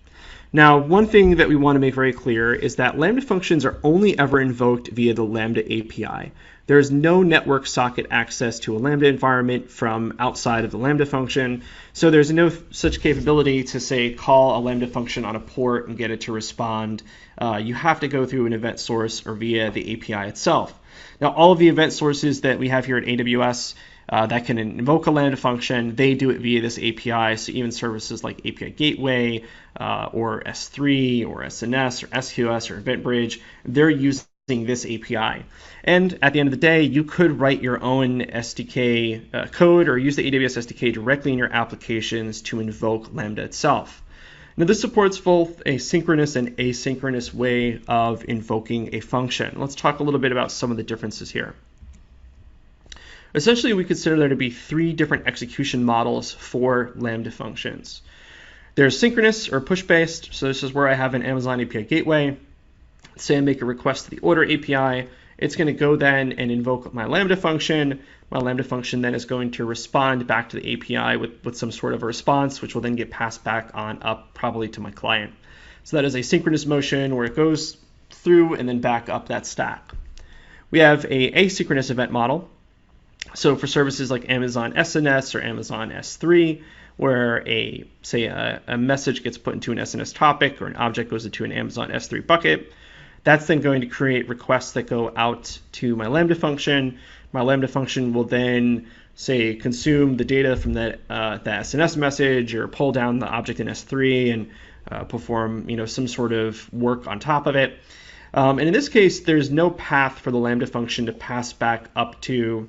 Now, one thing that we want to make very clear is that Lambda functions are only ever invoked via the Lambda API. There is no network socket access to a Lambda environment from outside of the Lambda function. So there's no such capability to, say, call a Lambda function on a port and get it to respond. You have to go through an event source or via the API itself. Now, all of the event sources that we have here at AWS that can invoke a Lambda function, they do it via this API. So even services like API Gateway or S3 or SNS or SQS or EventBridge, they're using this API. And at the end of the day, you could write your own SDK code or use the AWS SDK directly in your applications to invoke Lambda itself. Now, this supports both a synchronous and asynchronous way of invoking a function. Let's talk a little bit about some of the differences here. Essentially, we consider there to be 3 different execution models for Lambda functions. There's synchronous or push-based. So this is where I have an Amazon API Gateway. Say I make a request to the order API. It's going to go then and invoke my Lambda function. My Lambda function then is going to respond back to the API with some sort of a response, which will then get passed back on up probably to my client. So that is a synchronous motion where it goes through and then back up that stack. We have a asynchronous event model. So for services like Amazon SNS or Amazon S3, where a message gets put into an SNS topic or an object goes into an Amazon S3 bucket, that's then going to create requests that go out to my Lambda function. My Lambda function will then, say, consume the data from the SNS message or pull down the object in S3 and perform some sort of work on top of it. And in this case, there's no path for the Lambda function to pass back up to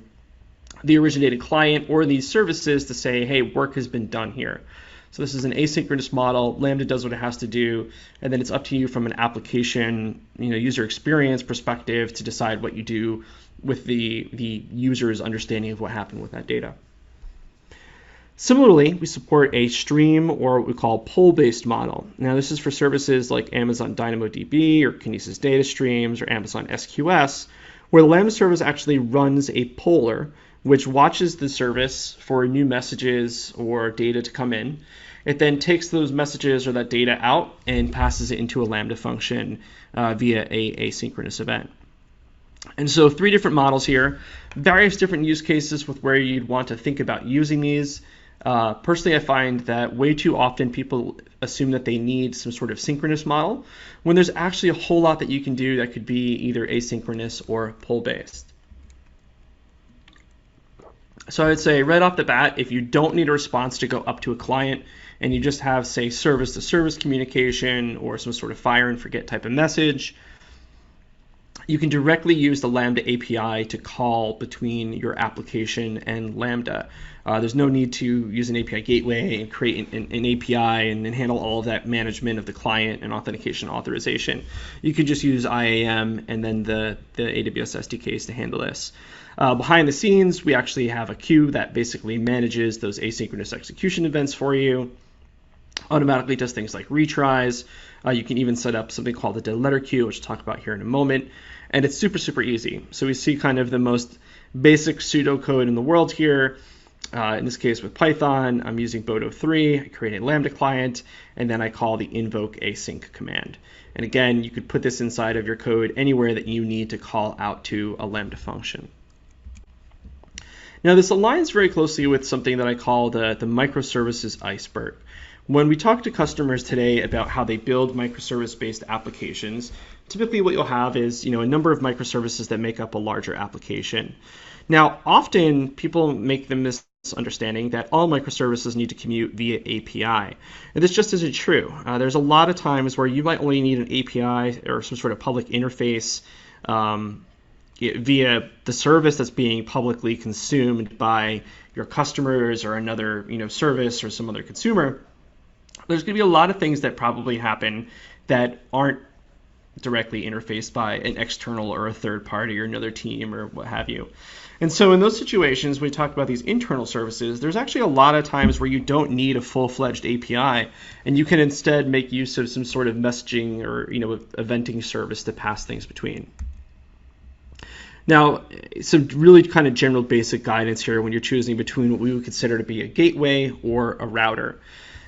the originated client or these services to say, hey, work has been done here. So this is an asynchronous model. Lambda does what it has to do, and then it's up to you from an application, user experience perspective to decide what you do with the user's understanding of what happened with that data. Similarly, we support a stream or what we call pull-based model. Now, this is for services like Amazon DynamoDB or Kinesis Data Streams or Amazon SQS, where the Lambda service actually runs a puller, which watches the service for new messages or data to come in. It then takes those messages or that data out and passes it into a Lambda function via a asynchronous event. And so 3 different models here, various different use cases with where you'd want to think about using these. Personally, I find that way too often people assume that they need some sort of synchronous model when there's actually a whole lot that you can do that could be either asynchronous or pull-based. So I would say right off the bat, if you don't need a response to go up to a client and you just have, say, service-to-service communication or some sort of fire and forget type of message, you can directly use the Lambda API to call between your application and Lambda. There's no need to use an API gateway and create an API and then handle all of that management of the client and authentication authorization. You could just use IAM and then the AWS SDKs to handle this. Behind the scenes, we actually have a queue that basically manages those asynchronous execution events for you. Automatically does things like retries. You can even set up something called the dead letter queue, which we'll talk about here in a moment. And it's super, super easy. So we see kind of the most basic pseudocode in the world here. In this case with Python, I'm using Bodo 3. I create a Lambda client, and then I call the invoke async command. And again, you could put this inside of your code anywhere that you need to call out to a Lambda function. Now, this aligns very closely with something that I call the microservices iceberg. When we talk to customers today about how they build microservice-based applications, typically what you'll have is a number of microservices that make up a larger application. Now, often people make the misunderstanding that all microservices need to commute via API. And this just isn't true. There's a lot of times where you might only need an API or some sort of public interface via the service that's being publicly consumed by your customers or another service or some other consumer. There's going to be a lot of things that probably happen that aren't directly interfaced by an external or a third party or another team or what have you. And so in those situations, when we talk about these internal services, there's actually a lot of times where you don't need a full-fledged API, and you can instead make use of some sort of messaging or eventing service to pass things between. Now, some really kind of general basic guidance here when you're choosing between what we would consider to be a gateway or a router.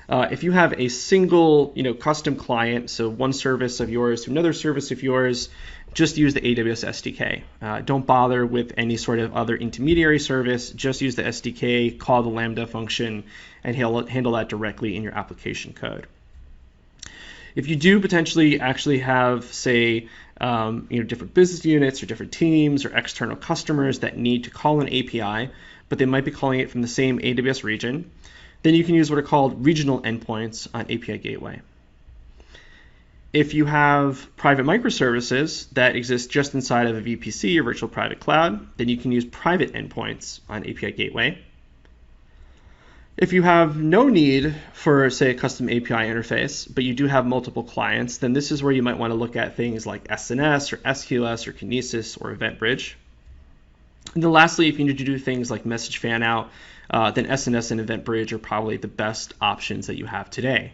If you have a single, custom client, so one service of yours to another service of yours, just use the AWS SDK. Don't bother with any sort of other intermediary service. Just use the SDK, call the Lambda function, and handle that directly in your application code. If you do potentially actually have, say, different business units or different teams or external customers that need to call an API, but they might be calling it from the same AWS region, then you can use what are called regional endpoints on API Gateway. If you have private microservices that exist just inside of a VPC or virtual private cloud, then you can use private endpoints on API Gateway. If you have no need for, say, a custom API interface, but you do have multiple clients, then this is where you might want to look at things like SNS or SQS or Kinesis or EventBridge. And then lastly, if you need to do things like message fan out, then SNS and EventBridge are probably the best options that you have today.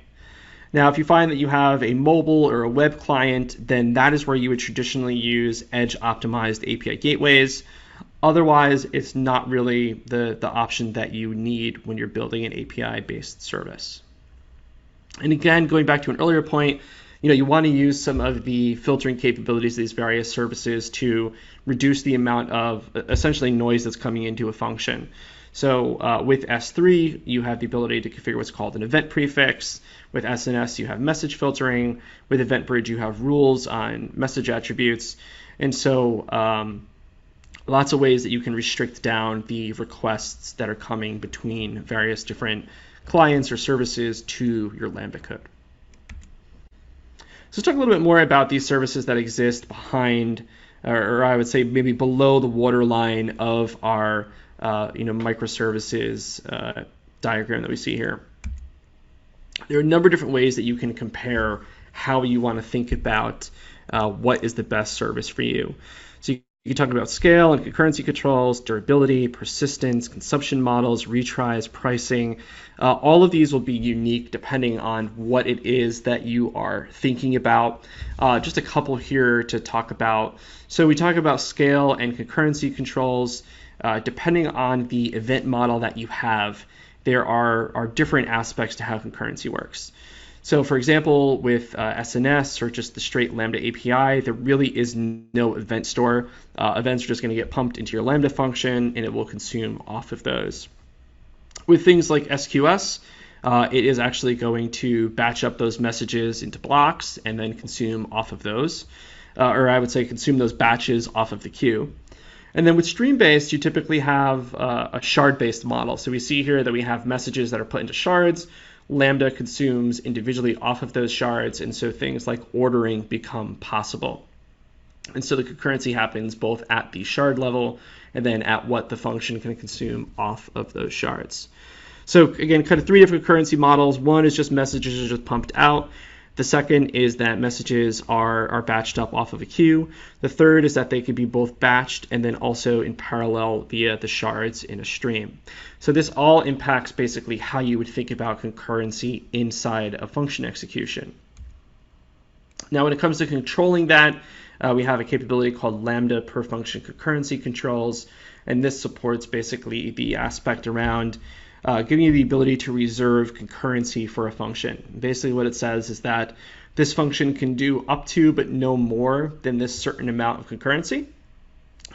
Now, if you find that you have a mobile or a web client, then that is where you would traditionally use edge-optimized API gateways. Otherwise, it's not really the option that you need when you're building an API-based service. And again, going back to an earlier point, you want to use some of the filtering capabilities of these various services to reduce the amount of essentially noise that's coming into a function. So with S3, you have the ability to configure what's called an event prefix. With SNS, you have message filtering. With EventBridge, you have rules on message attributes. And so lots of ways that you can restrict down the requests that are coming between various different clients or services to your Lambda code. So let's talk a little bit more about these services that exist behind, or I would say maybe below the waterline of our microservices diagram that we see here. There are a number of different ways that you can compare how you want to think about what is the best service for you. So you can talk about scale and concurrency controls, durability, persistence, consumption models, retries, pricing. All of these will be unique depending on what it is that you are thinking about. Just a couple here to talk about. So we talk about scale and concurrency controls. Depending on the event model that you have, there are different aspects to how concurrency works. So for example, with SNS or just the straight Lambda API, there really is no event store. Events are just going to get pumped into your Lambda function, and it will consume off of those. With things like SQS, it is actually going to batch up those messages into blocks and then consume off of those, or I would say consume those batches off of the queue. And then with stream-based, you typically have a shard-based model. So we see here that we have messages that are put into shards. Lambda consumes individually off of those shards, and so things like ordering become possible. And so the concurrency happens both at the shard level and then at what the function can consume off of those shards. So again, kind of three different concurrency models. One is just messages are just pumped out. The second is that messages are batched up off of a queue. The third is that they could be both batched and then also in parallel via the shards in a stream. So this all impacts basically how you would think about concurrency inside a function execution. Now, when it comes to controlling that, we have a capability called Lambda Per Function Concurrency controls, and this supports basically the aspect around giving you the ability to reserve concurrency for a function. Basically what it says is that this function can do up to but no more than this certain amount of concurrency.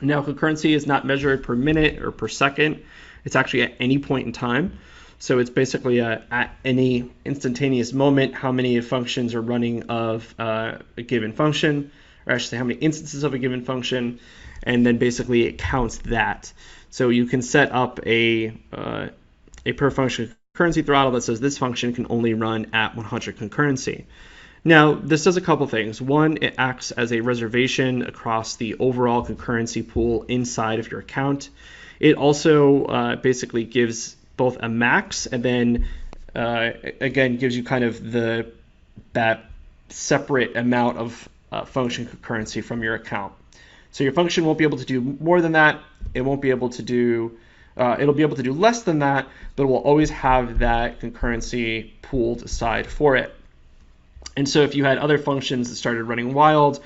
Now concurrency is not measured per minute or per second. It's actually at any point in time. So it's basically at any instantaneous moment how many functions are running of a given function, or I should say how many instances of a given function, and then basically it counts that. So you can set up a per function concurrency throttle that says this function can only run at 100 concurrency. Now, this does a couple things. One, it acts as a reservation across the overall concurrency pool inside of your account. It also basically gives both a max and then again gives you kind of that separate amount of function concurrency from your account. So your function won't be able to do more than that. It won't be able to do it'll be able to do less than that, but it will always have that concurrency pooled aside for it. And so if you had other functions that started running wild,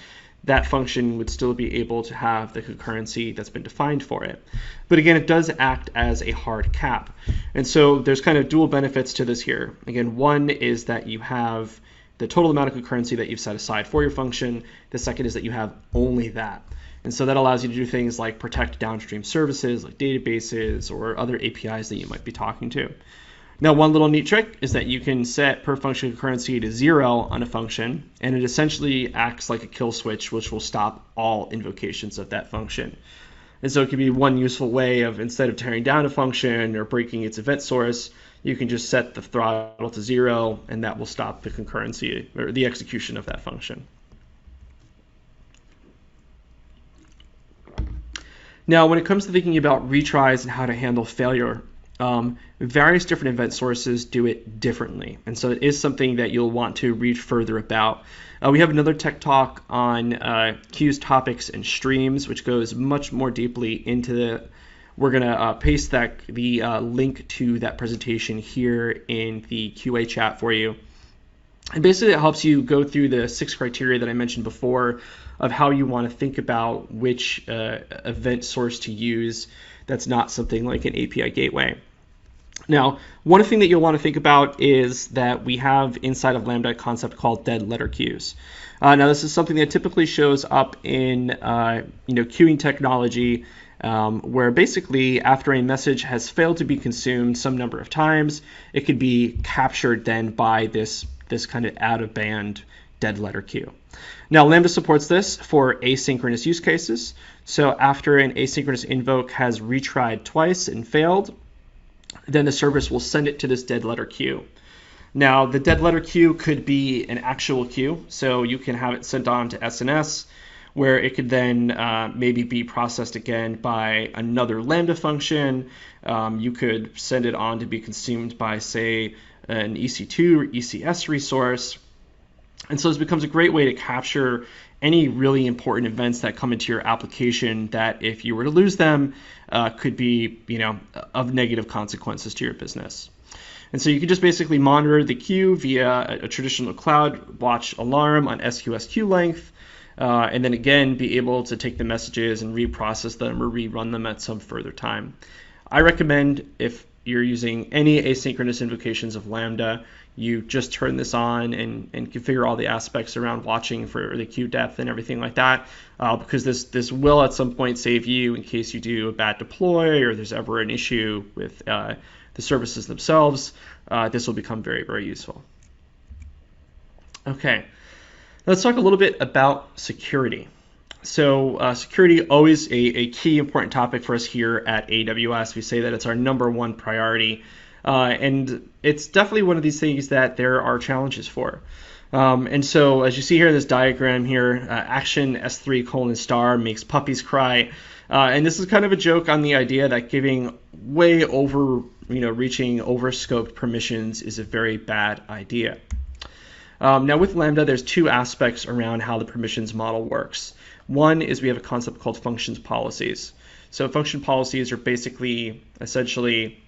that function would still be able to have the concurrency that's been defined for it. But again, it does act as a hard cap. And so there's kind of dual benefits to this here. Again, one is that you have the total amount of concurrency that you've set aside for your function. The second is that you have only that. And so that allows you to do things like protect downstream services like databases or other APIs that you might be talking to. Now, one little neat trick is that you can set per function concurrency to 0 on a function, and it essentially acts like a kill switch, which will stop all invocations of that function. And so it can be one useful way of, instead of tearing down a function or breaking its event source, you can just set the throttle to 0, and that will stop the concurrency or the execution of that function. Now, when it comes to thinking about retries and how to handle failure, various different event sources do it differently. And so it is something that you'll want to read further about. We have another tech talk on queues, topics, and streams, which goes much more deeply into the. We're going to paste the link to that presentation here in the QA chat for you. And basically it helps you go through the 6 criteria that I mentioned before of how you want to think about which event source to use that's not something like an API gateway. Now, one thing that you'll want to think about is that we have inside of Lambda a concept called dead letter queues. Now, this is something that typically shows up in queuing technology, where basically after a message has failed to be consumed some number of times, it could be captured then by this kind of out-of-band dead letter queue. Now, Lambda supports this for asynchronous use cases. So after an asynchronous invoke has retried twice and failed, then the service will send it to this dead letter queue. Now, the dead letter queue could be an actual queue, so you can have it sent on to SNS, where it could then maybe be processed again by another Lambda function. You could send it on to be consumed by, say, an EC2 or ECS resource. And so this becomes a great way to capture any really important events that come into your application that, if you were to lose them, could be, of negative consequences to your business. And so you can just basically monitor the queue via a traditional cloud watch alarm on SQS queue length, and then again be able to take the messages and reprocess them or rerun them at some further time. I recommend, if you're using any asynchronous invocations of Lambda, you just turn this on and configure all the aspects around watching for the queue depth and everything like that, because this will at some point save you in case you do a bad deploy or there's ever an issue with the services themselves. This will become very, very useful. Okay, let's talk a little bit about security. So security, always a key important topic for us here at AWS. We say that it's our #1 priority. And it's definitely one of these things that there are challenges for. And so as you see here in this diagram here, action S3:* makes puppies cry. And this is kind of a joke on the idea that giving way over, reaching overscoped permissions is a very bad idea. Now with Lambda, there's two aspects around how the permissions model works. One is we have a concept called functions policies. So function policies are basically, essentially,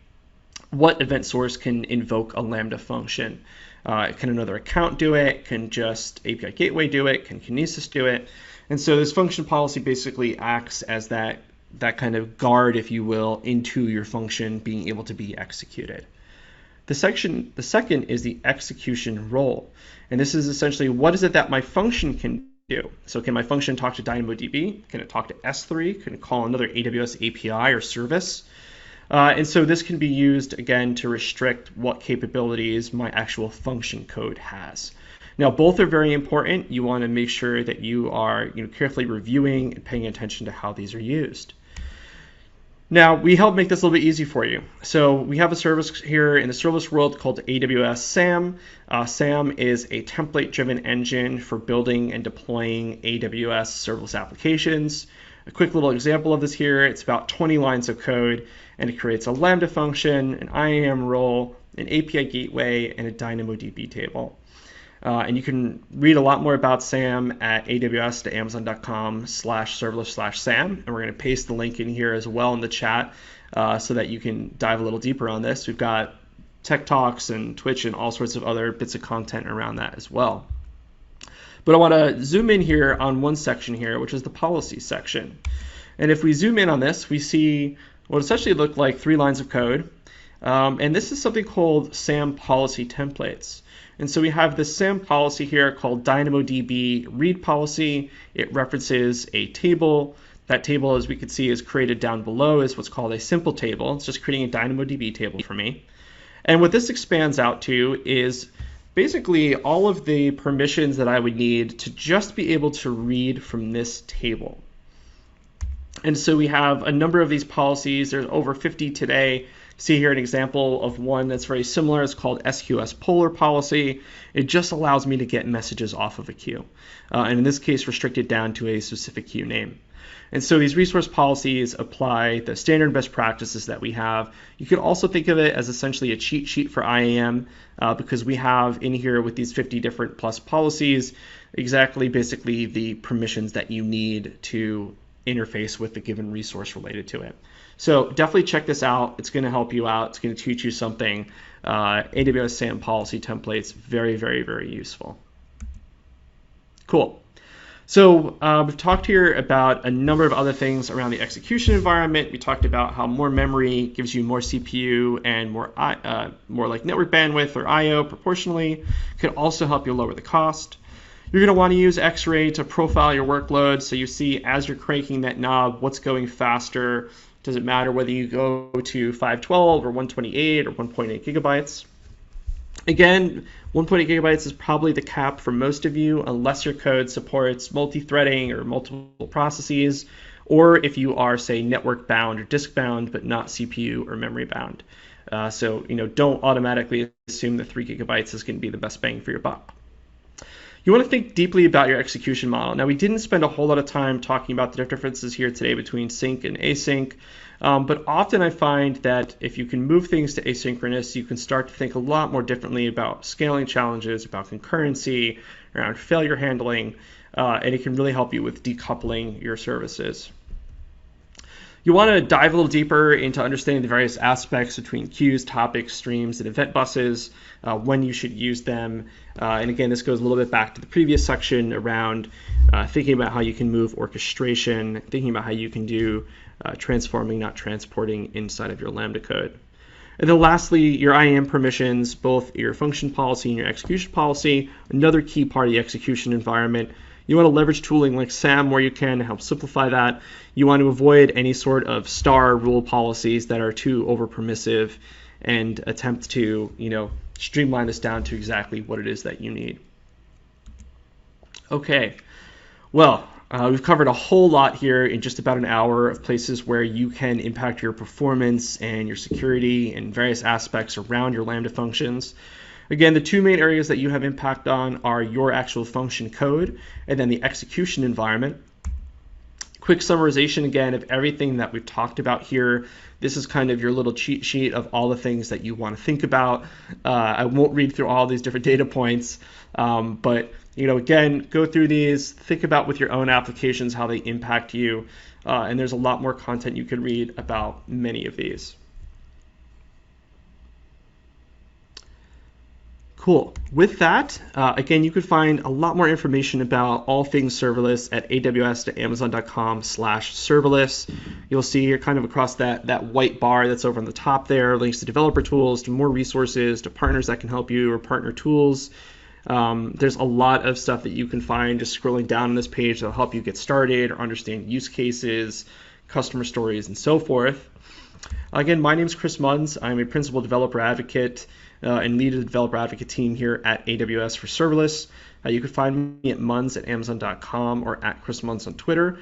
what event source can invoke a Lambda function. Can another account do it? Can just API Gateway do it? Can Kinesis do it? And so this function policy basically acts as that kind of guard, if you will, into your function being able to be executed. The second is the execution role. And this is essentially, what is it that my function can do? So can my function talk to DynamoDB? Can it talk to S3? Can it call another AWS API or service? And so this can be used, again, to restrict what capabilities my actual function code has. Now, both are very important. You want to make sure that you are carefully reviewing and paying attention to how these are used. Now, we help make this a little bit easy for you. So we have a service here in the serverless world called AWS SAM. SAM is a template-driven engine for building and deploying AWS serverless applications. A quick little example of this here, it's about 20 lines of code, and it creates a Lambda function, an IAM role, an API gateway, and a DynamoDB table. And you can read a lot more about SAM at aws.amazon.com/serverless/SAM. And we're going to paste the link in here as well in the chat so that you can dive a little deeper on this. We've got Tech Talks and Twitch and all sorts of other bits of content around that as well. But I want to zoom in here on one section here, which is the policy section. And if we zoom in on this, we see what essentially look like 3 lines of code. And this is something called SAM Policy Templates. And so we have this SAM policy here called DynamoDB read policy. It references a table. That table, as we can see, is created down below is what's called a simple table. It's just creating a DynamoDB table for me. And what this expands out to is basically all of the permissions that I would need to just be able to read from this table. And so we have a number of these policies. There's over 50 today. See here an example of one that's very similar. It's called SQS Polar Policy. It just allows me to get messages off of a queue. And in this case, restricted down to a specific queue name. And so these resource policies apply the standard best practices that we have. You could also think of it as essentially a cheat sheet for IAM because we have in here with these 50 different plus policies exactly basically the permissions that you need to interface with the given resource related to it. So definitely check this out. It's going to help you out. It's going to teach you something. AWS SAM Policy Templates, very, very, very useful. Cool. So we've talked here about a number of other things around the execution environment. We talked about how more memory gives you more CPU and more like network bandwidth or I/O proportionally. Could also help you lower the cost. You're going to want to use X-Ray to profile your workload so you see as you're cranking that knob what's going faster. Does it matter whether you go to 512 or 128 or 1.8 gigabytes? Again, 1.8 gigabytes is probably the cap for most of you unless your code supports multi-threading or multiple processes, or if you are, say, network bound or disk bound but not CPU or memory bound. So don't automatically assume that 3 gigabytes is going to be the best bang for your buck. You want to think deeply about your execution model. Now, we didn't spend a whole lot of time talking about the differences here today between sync and async, but often I find that if you can move things to asynchronous, you can start to think a lot more differently about scaling challenges, about concurrency, around failure handling, and it can really help you with decoupling your services. You want to dive a little deeper into understanding the various aspects between queues, topics, streams, and event buses, when you should use them. And again, this goes a little bit back to the previous section around thinking about how you can move orchestration, thinking about how you can do transforming, not transporting inside of your Lambda code. And then lastly, your IAM permissions, both your function policy and your execution policy, another key part of the execution environment. You want to leverage tooling like SAM where you can to help simplify that. You want to avoid any sort of star rule policies that are too over permissive and attempt to, streamline this down to exactly what it is that you need. Okay, well, we've covered a whole lot here in just about an hour of places where you can impact your performance and your security and various aspects around your Lambda functions. Again, the two main areas that you have impact on are your actual function code and then the execution environment. Quick summarization again of everything that we've talked about here. This is kind of your little cheat sheet of all the things that you want to think about. I won't read through all these different data points, but again, go through these, think about with your own applications how they impact you, and there's a lot more content you can read about many of these. Cool. With that, again, you could find a lot more information about all things serverless at aws.amazon.com/serverless. You'll see here kind of across that white bar that's over on the top there, links to developer tools, to more resources, to partners that can help you or partner tools. There's a lot of stuff that you can find just scrolling down on this page that'll help you get started or understand use cases, customer stories, and so forth. Again, my name is Chris Munns. I'm a principal developer advocate and lead the developer advocate team here at AWS for Serverless. You can find me at munns@amazon.com or at Chris Munns on Twitter.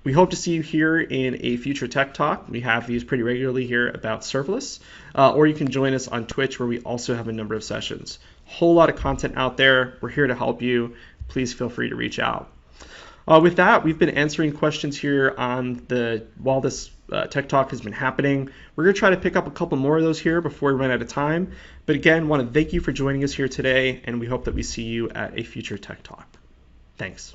We hope to see you here in a future tech talk. We have these pretty regularly here about serverless, or you can join us on Twitch where we also have a number of sessions. Whole lot of content out there. We're here to help you. Please feel free to reach out. With that, we've been answering questions here while this tech talk has been happening. We're going to try to pick up a couple more of those here before we run out of time. But again, want to thank you for joining us here today, and we hope that we see you at a future tech talk. Thanks.